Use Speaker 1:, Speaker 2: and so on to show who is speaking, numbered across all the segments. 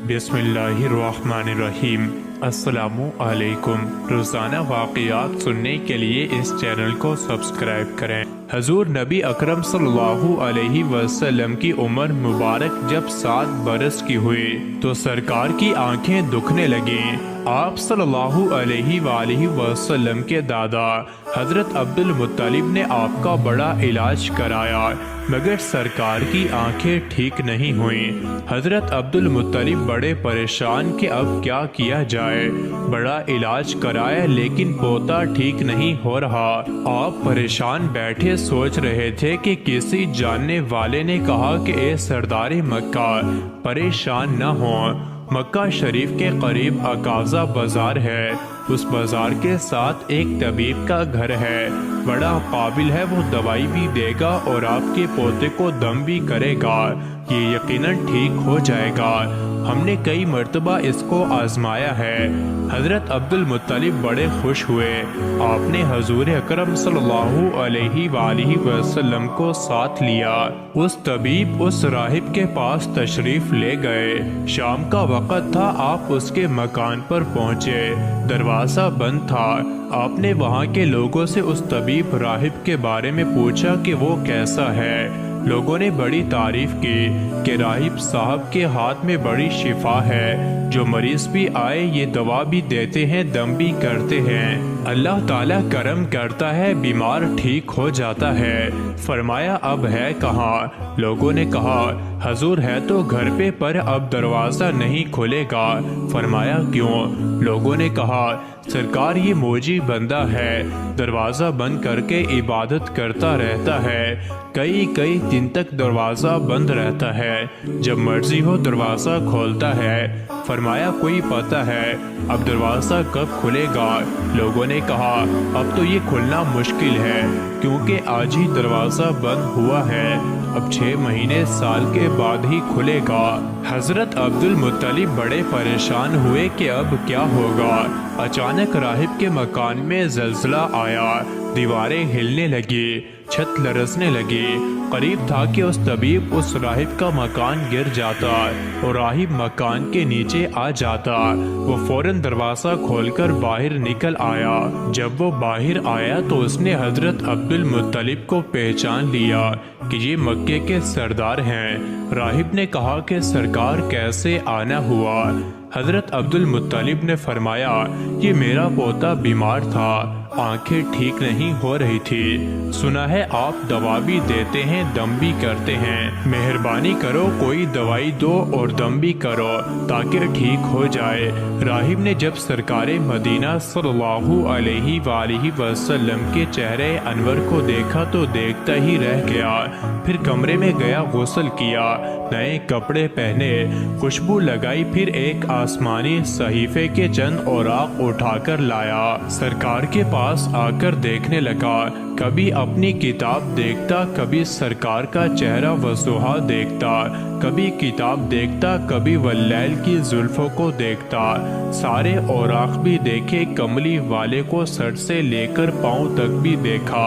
Speaker 1: بسم اللہ الرحمن الرحیم۔ السلام علیکم۔ روزانہ واقعات سننے کے لیے اس چینل کو سبسکرائب کریں۔ حضور نبی اکرم صلی اللہ علیہ وسلم کی عمر مبارک جب 7 برس کی ہوئی تو سرکار کی آنکھیں دکھنے لگیں۔ آپ صلی اللہ علیہ وآلہ وسلم کے دادا حضرت عبد المطلب نے آپ کا بڑا علاج کرایا مگر سرکار کی آنکھیں ٹھیک نہیں ہوئیں۔ حضرت عبد المطلب بڑے پریشان کہ اب کیا کیا جائے۔ بڑا علاج کرایا لیکن پوتا ٹھیک نہیں ہو رہا۔ آپ پریشان بیٹھے سوچ رہے تھے کہ کسی جاننے والے نے کہا کہ اے سردار مکہ پریشان نہ ہوں، مکہ شریف کے قریب عکاظہ بازار ہے، اس بازار کے ساتھ ایک طبیب کا گھر ہے، بڑا قابل ہے، وہ دوائی بھی دے گا اور آپ کے پوتے کو دم بھی کرے گا، یہ یقیناً ٹھیک ہو جائے گا، ہم نے کئی مرتبہ اس کو آزمایا ہے۔ حضرت عبد المطلب بڑے خوش ہوئے۔ آپ نے حضور اکرم صلی اللہ علیہ وآلہ وسلم کو ساتھ لیا۔ اس طبیب اس راہب کے پاس تشریف لے گئے۔ شام کا وقت تھا، آپ اس کے مکان پر پہنچے، دروازہ بند تھا۔ آپ نے وہاں کے لوگوں سے اس طبیب راہب کے بارے میں پوچھا کہ وہ کیسا ہے۔ لوگوں نے بڑی تعریف کی کہ راہب صاحب کے ہاتھ میں بڑی شفا ہے، جو مریض بھی آئے یہ دوا بھی دیتے ہیں، دم بھی کرتے ہیں، اللہ تعالیٰ کرم کرتا ہے، بیمار ٹھیک ہو جاتا ہے۔ فرمایا اب ہے کہاں؟ لوگوں نے کہا حضور ہے تو گھر پہ پر اب دروازہ نہیں کھلے گا۔ فرمایا کیوں؟ لوگوں نے کہا سرکار یہ موجی بندہ ہے، دروازہ بند کر کے عبادت کرتا رہتا ہے، کئی دن تک دروازہ بند رہتا ہے، جب مرضی ہو دروازہ کھولتا ہے۔ فرمایا کوئی پتہ ہے اب دروازہ کب کھلے گا؟ لوگوں نے کہا اب تو یہ کھلنا مشکل ہے کیونکہ آج ہی دروازہ بند ہوا ہے، اب 6 مہینے سال کے بعد ہی کھلے گا۔ حضرت عبد المطلب بڑے پریشان ہوئے کہ اب کیا ہوگا۔ اچانک راہب کے مکان میں زلزلہ آیا، دیواریں ہلنے لگی، چھت لرزنے لگی، قریب تھا کہ اس طبیب اس راہب کا مکان گر جاتا اور راہب مکان کے نیچے آ جاتا۔ وہ فوراً دروازہ کھول کر باہر نکل آیا۔ جب وہ باہر آیا تو اس نے حضرت عبد المطلب کو پہچان لیا کہ یہ مکے کے سردار ہیں۔ راہب نے کہا کہ سرکار کیسے آنا ہوا؟ حضرت عبد المطلب نے فرمایا یہ میرا پوتا بیمار تھا، آنکھیں ٹھیک نہیں ہو رہی تھی، سنا ہے آپ دوا بھی دیتے ہیں، دم بھی کرتے ہیں، مہربانی کرو کوئی دوائی دو اور دم بھی کرو تاکہ ٹھیک ہو جائے۔ راہب نے جب سرکار مدینہ صلی اللہ علیہ وآلہ وسلم کے چہرے انور کو دیکھا تو دیکھتا ہی رہ گیا، پھر کمرے میں گیا، غسل کیا، نئے کپڑے پہنے، خوشبو لگائی، پھر ایک آسمانی صحیفے کے چند اوراق اٹھا کر لایا، سرکار کے پاس آ کر دیکھنے لگا، کبھی اپنی کتاب دیکھتا، کبھی سرکار کا چہرہ وضوحا دیکھتا، کبھی کتاب دیکھتا، کبھی واللیل کی زلفوں کو دیکھتا، سارے اوراق بھی دیکھے، کملی والے کو سر سے لے کر پاؤں تک بھی دیکھا،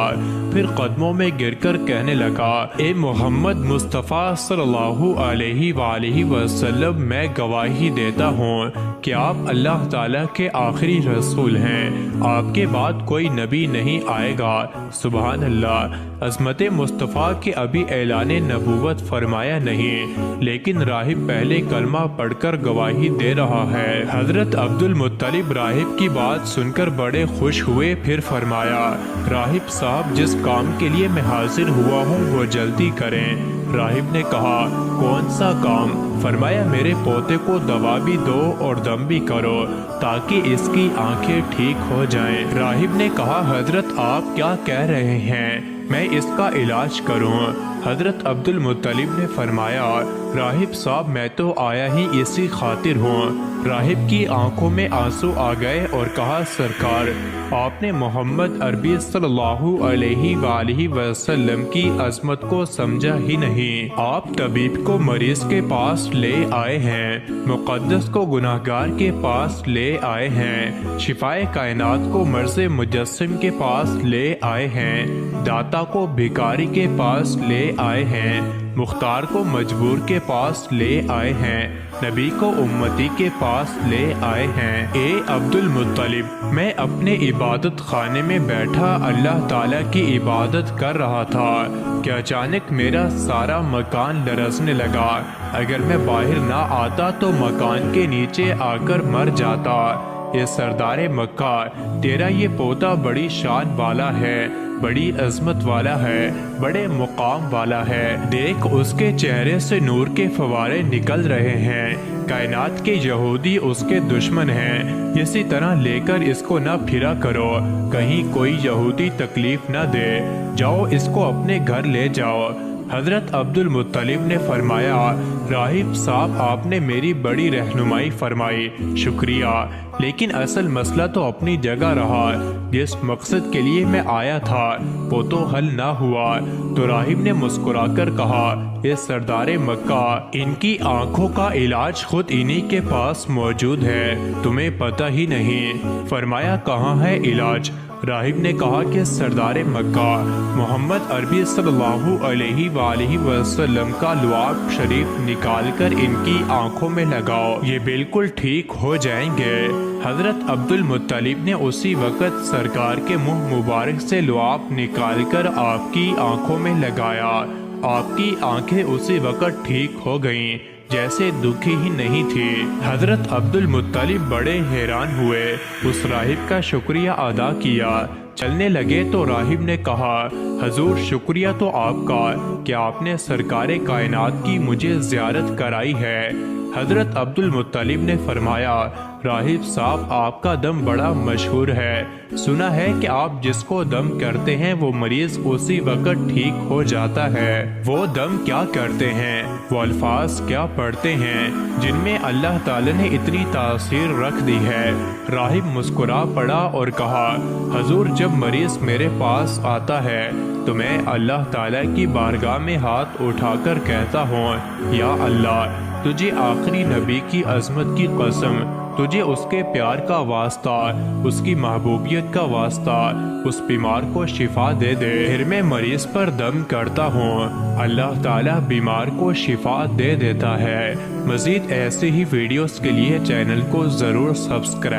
Speaker 1: پھر قدموں میں گر کر کہنے لگا اے محمد مصطفیٰ صلی اللہ علیہ وآلہ وسلم میں گواہی دیتا ہوں کہ آپ اللہ تعالیٰ کے آخری رسول ہیں، آپ کے بعد کوئی نبی نہیں آئے گا۔ سبحان اللہ۔ عظمت مصطفیٰ کے ابھی اعلان نبوت فرمایا نہیں لیکن راہب پہلے کلمہ پڑھ کر گواہی دے رہا ہے۔ حضرت عبد المطلب راہب کی بات سن کر بڑے خوش ہوئے، پھر فرمایا راہب صاحب جس کام کے لیے میں حاضر ہوا ہوں وہ جلدی کریں۔ راہب نے کہا کون سا کام؟ فرمایا میرے پوتے کو دوا بھی دو اور دم بھی کرو تاکہ اس کی آنکھیں ٹھیک ہو جائیں۔ راہب نے کہا حضرت آپ کیا کہہ رہے ہیں، میں اس کا علاج کروں؟ حضرت عبد المطلب نے فرمایا راہب صاحب میں تو آیا ہی اسی خاطر ہوں۔ راہب کی آنکھوں میں آنسو آ گئے اور کہا سرکار آپ نے محمد عربی صلی اللہ علیہ وآلہ وسلم کی عظمت کو سمجھا ہی نہیں، آپ طبیب کو مریض کے پاس لے آئے ہیں، مقدس کو گناہگار کے پاس لے آئے ہیں، شفائے کائنات کو مرض مجسم کے پاس لے آئے ہیں، داتا کو بھکاری کے پاس لے آئے ہیں، مختار کو مجبور کے پاس لے آئے ہیں، نبی کو امتی کے پاس لے آئے ہیں۔ اے عبد المطلب، میں اپنے عبادت خانے میں بیٹھا اللہ تعالیٰ کی عبادت کر رہا تھا کہ اچانک میرا سارا مکان لرزنے لگا۔ اگر میں باہر نہ آتا تو مکان کے نیچے آ کر مر جاتا۔ اے سردار مکہ، تیرا یہ پوتا بڑی شان والا ہے، بڑی عظمت والا ہے، بڑے مقام والا ہے۔ دیکھ، اس کے چہرے سے نور کے فوارے نکل رہے ہیں۔ کائنات کے یہودی اس کے دشمن ہیں، اسی طرح لے کر اس کو نہ پھرا کرو، کہیں کوئی یہودی تکلیف نہ دے۔ جاؤ، اس کو اپنے گھر لے جاؤ۔ حضرت عبد المطلب نے فرمایا، راہب صاحب، آپ نے میری بڑی رہنمائی فرمائی، شکریہ، لیکن اصل مسئلہ تو اپنی جگہ رہا۔ جس مقصد کے لیے میں آیا تھا وہ تو حل نہ ہوا۔ تو راہب نے مسکرا کر کہا، اے سردار مکہ، ان کی آنکھوں کا علاج خود انہی کے پاس موجود ہے، تمہیں پتہ ہی نہیں۔ فرمایا، کہاں ہے علاج؟ راہب نے کہا کہ سردار مکہ، محمد عربی صلی اللہ علیہ وآلہ وسلم کا لعاب شریف نکال کر ان کی آنکھوں میں لگاؤ، یہ بالکل ٹھیک ہو جائیں گے۔ حضرت عبد المطلب نے اسی وقت سرکار کے منہ مبارک سے لعاب نکال کر آپ کی آنکھوں میں لگایا۔ آپ کی آنکھیں اسی وقت ٹھیک ہو گئیں، جیسے دکھی ہی نہیں تھی۔ حضرت عبد المطلب بڑے حیران ہوئے، اس راہب کا شکریہ ادا کیا۔ چلنے لگے تو راہب نے کہا، حضور، شکریہ تو آپ کا کہ آپ نے سرکار کائنات کی مجھے زیارت کرائی ہے۔ حضرت عبد المطلب نے فرمایا، راہب صاحب، آپ کا دم بڑا مشہور ہے، سنا ہے کہ آپ جس کو دم کرتے ہیں وہ مریض اسی وقت ٹھیک ہو جاتا ہے۔ وہ دم کیا کرتے ہیں، وہ الفاظ کیا پڑھتے ہیں جن میں اللہ تعالی نے اتنی تاثیر رکھ دی ہے؟ راہب مسکرا پڑا اور کہا، حضور، جب مریض میرے پاس آتا ہے تو میں اللہ تعالیٰ کی بارگاہ میں ہاتھ اٹھا کر کہتا ہوں، یا اللہ، تجھے آخری نبی کی عظمت کی قسم، تجھے اس کے پیار کا واسطہ، اس کی محبوبیت کا واسطہ، اس بیمار کو شفا دے دے۔ پھر میں مریض پر دم کرتا ہوں، اللہ تعالیٰ بیمار کو شفا دے دیتا ہے۔ مزید ایسے ہی ویڈیوز کے لیے چینل کو ضرور سبسکرائب